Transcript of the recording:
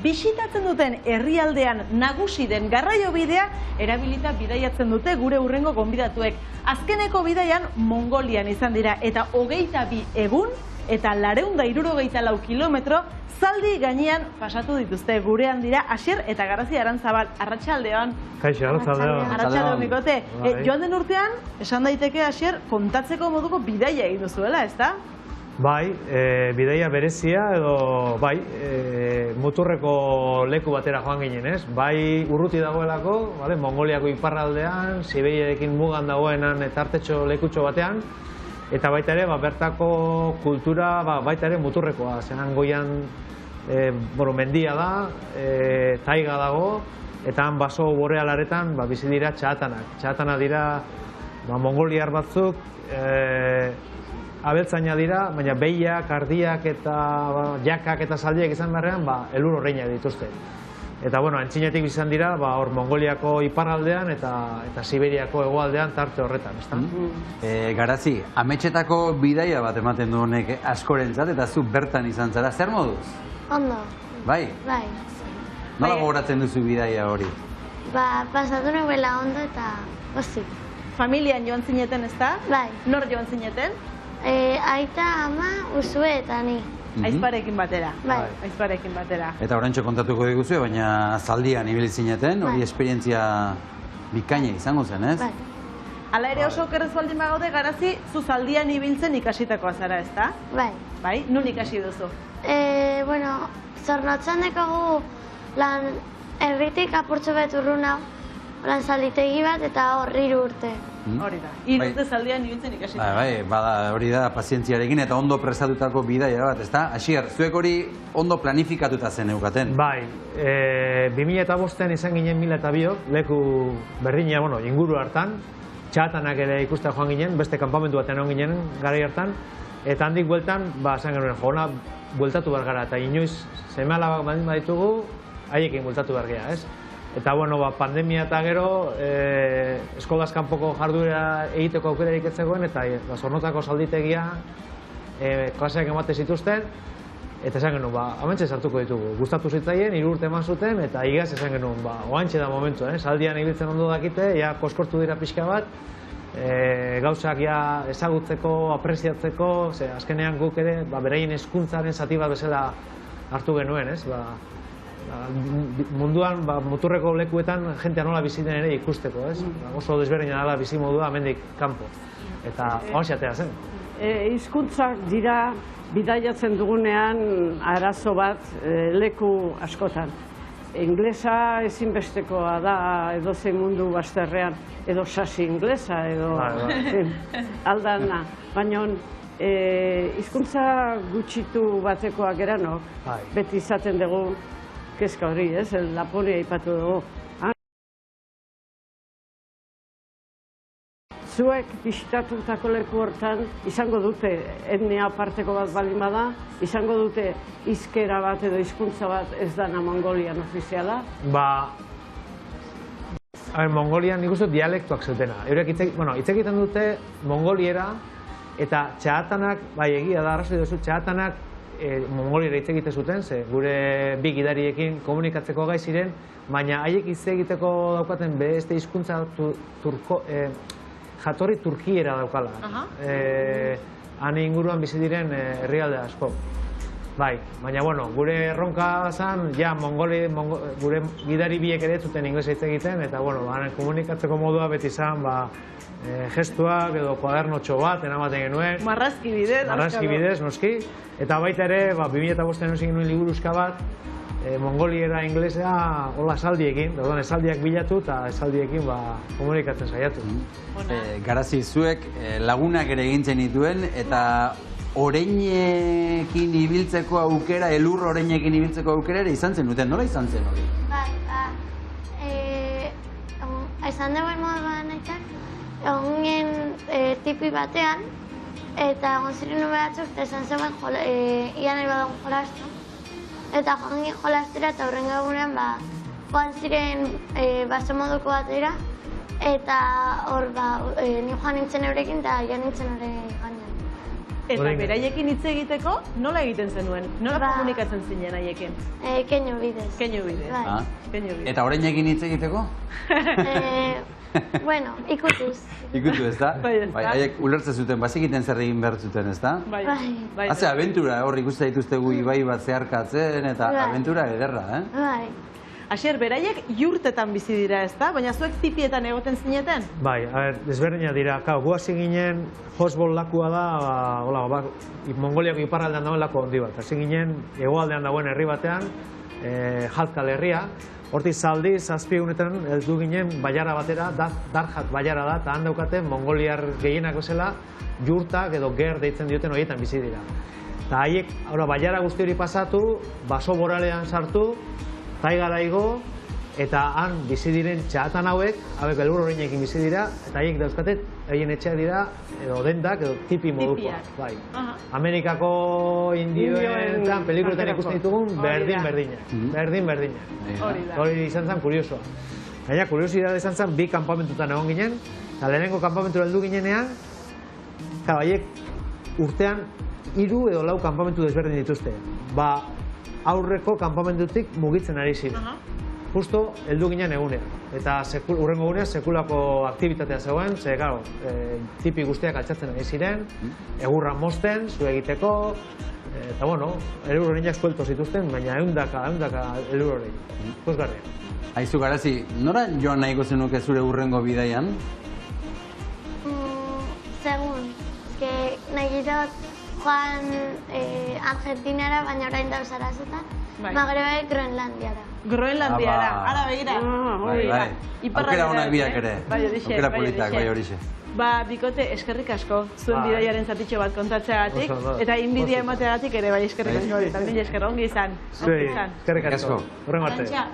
bisitatzen duten herrialdean nagusi den garraio bidea erabilita bidaiatzen dute gure hurrengo gonbidatuek. Azkeneko bidaian Mongolian izan dira eta 22 egun eta 464 kilometro zaldi gainean pasatu dituzte. Gurean dira Asier eta Garazi Arantzabal. Arratsaldeon. Kaixo, arratsaldeon. Arratsaldeon, Mikote. Joan den urtean, esan daiteke Asier, kontatzeko moduko bidaia egin duzuela, ezta? Bai, bidaia berezia edo bai, muturreko leku batera joan ginen, ez? Bai, urruti dagoelako, Mongoliako iparraldean, Siberiarekin mugan dagoenan tartetxo lekutxo batean, eta baita ere, bertako kultura baita ere muturrekoa. Zenan goian mendia da, taiga dago, eta han baso borealaretan bizi dira txahatanak. Txahatanak dira mongoliar batzuk, abeltzaina dira, baina behiak, ardiak eta jakak eta zaldiak izan beharrean, elur horreinak dituzte. Eta, antzinetik izan dira, hor Mongoliako iparraldean eta Siberiako hegoaldean tarte horretan, ezta? Garazi, ametxetako bidaia bat ematen du honek askorentzat eta zu bertan izan zara, zer moduz? Ondo. Bai? Bai. Nola gogoratzen duzu bidaia hori? Pasatu nuela ondo eta pozik. Familian joan zineten, ezta? Bai. Nor joan zineten? Aita, ama, Usue eta ni. Aizparekin batera. Bai. Aizparekin batera. Eta oraintxo kontatuko diguzu, baina zaldian ibili zineten, hori esperientzia bikaina izango zen, ez? Bai. Hala ere oso okerrez baldin bagaude, Garazi, zu zaldian ibiltzen ikasitakoa zara, ezta? Bai. Bai? Nun ikasi duzu? Zornotzan dekogu lan erritik apurtxo bet urruna, lan zalditegi bat eta hor 3 urte. Hori da. 3 urte zaldian ibiltzen ikasitakoa. Bai, hori da pazientziarekin eta ondo prestatutako bidaia bat, ezta? Asier, zuek hori ondo planifikatuta zen eukaten? Bai, 2005an izan ginen 1002, leku berdina, inguru hartan, txahatanak ere ikusten joan ginen, beste kanpamentu batean egon ginen garai hartan, eta handik bueltan, esan genuen, jona bueltatu behar gara, eta inoiz seme-alabak baldin baditugu, haiekin bueltatu behar gara, ez? Eta, pandemia eta gero, eskolaz kanpoko jarduera egiteko aukerarik ez zegoen, eta Zornotzako zalditegia klaseak emate zituzten, eta esan genuen, amentxe sartuko ditugu. Gustatu zitzaien, 3 urte eman zuten, eta igaz esan genuen, oantxe da momentu, zaldian ibiltzen ondo dakite, koskortu dira pixka bat, gauzak ezagutzeko, apreziatzeko, azkenean guk ere, beraien hezkuntzaren zati bat bezala hartu genuen, ez? Munduan, muturreko lekuetan, jentea nola bizi den ere ikusteko, ez? Oso desberdina dela bizi modua hemendik kanpo. Eta oantxatea zen. Hizkuntzak dira bidaiatzen dugunean arazo bat leku askotan. Inglesa ezinbestekoa da edozein mundu bazterrean, edo sasi inglesa, edo aldana. Baina hizkuntza gutxitu batekoak geranok, beti izaten dugu kezka hori, ez? Laponia aipatu dugu. Zuek bisitatutako leku hortan izango dute etnia aparteko bat baldin bada, izango dute hizkera bat edo hizkuntza bat ez dana Mongolian ofiziala? Mongolian nik uste dialektuak zutena. Eurek hitz egiten dute mongoliera eta txahatanak, egia da, arrazoi duzu, txahatanak mongoliera hitz egite zuten, ze gure bi gidariekin komunikatzeko gai ziren, baina haiek hitz egiteko daukaten beste hizkuntza jatorri turkiera daukala. Han inguruan bizi diren herrialde asko. Bai, baina gure erronka zen, gure gidari biek ere zuten inglesa hitz egiten, eta komunikatzeko modua beti zen, gestuak edo kuadernotxo bat eramaten genuen. Marrazki bidez. Marrazki bidez, noski. Eta baita ere, 2005an egin genuen liburuzka bat, mongoliera inglesea hola esaldiekin, esaldiak bilatu eta esaldiekin komunikatzen saiatu. Garazi, zuek lagunak ere egintzen dituen eta oreinekin ibiltzeko aukera, elur oreinekin ibiltzeko aukera ere izan zen duten, nola izan zen hori? Izan duen moduan aitak, egon tipi batean, eta egon ziren batzuk, eta esan zegoen ian nahi badago jolastu. Eta joan ginen jolastera eta horren egunean joan ziren baso moduko batera, eta hor ni joan nintzen eurekin eta joan nintzen hori gainean. Eta Orain- beraiekin hitz egiteko, nola egiten zenuen? Nola Ba. komunikatzen zinen haiekin? Keinu bidez. Keinu bidez. Bai. Ah. Keinu bidez. Eta oreinekin hitz egiteko? Bueno, ikutuz. Ikutu, ez da? Bai, ez da. Haiek ulertzen zuten, bazekiten zer egin behar zuten, ez da? Bai, Bai. bai. Haze, abentura, hor ikusten dituztegu ibai bat zeharkatzen, eta Bai. abentura ederra, eh? Bai. Asier, beraiek jurtetan bizi dira, ez da? Baina zuek tipietan egoten zineten? Bai, a ber, desberdina dira. Kau, gu hasi ginen, Hosbol lakua da, Mongoliako iparraldean dagoen laku handi bat. Hasi ginen, hegoaldean dagoen herri batean, Jalkal herria. Hortik zaldi, zazpiegunetan, heldu ginen baiara batera, Darjat baiara da, eta han daukate mongoliar gehienak bezala, jurtak edo ger deitzen dioten horietan bizi dira. Eta haiek, baiara guzti hori pasatu, baso boralean sartu, taigara igo, eta han bizi diren txatan hauek elur horreinekin bizi dira, eta haiek dauzkate, haien etxeak dira, edo dendak, edo tipi modukoak. Tipiak. Bai. Aha. Amerikako indioen pelikuletan ankerako. ikusten ditugun, Hori da. berdin. Hori da. Hori izan zen kuriosoa. Gaina, kuriosidade izan zen, bi kanpamentutan egon ginen, eta lehenengo kanpamentura heldu ginenean, haiek urtean 3 edo 4 kanpamentu desberdin dituzte. Aurreko kanpamentutik mugitzen ari ziren. Aha. Justo heldu ginen egunean. Eta urrengo egunean sekulako aktibitatea zegoen, ze, claro, tipi guztiak altxatzen ari ziren, egurra mozten, zu egiteko, eta, bueno, elur horreinak suelto zituzten, baina ehundaka elur horrein. Ikusgarria. Aizu Garazi, nora joan nahiko zenuke zure urrengo bidaian? Segun, nahi dut joan Argentinara, baina orain dauz arazotan. Bai. Magreba Groenlandiara. Groenlandiara, Ah, ba. ara begira. hori da. Aukera onak biak ere. Bai, horixe, Aukera bai, politak, horixe. bai horixe. Bikote, eskerrik asko, zuen Bai. bidaiaren zatitxo bat kontatzeagatik, Oso ondo. eta inbidia emateagatik ere bai eskerrik Bai. asko, eta mila esker ongi izan. Zuei, Ongi izan. eskerrik asko. Asko. Hurrengo arte. Arantxa,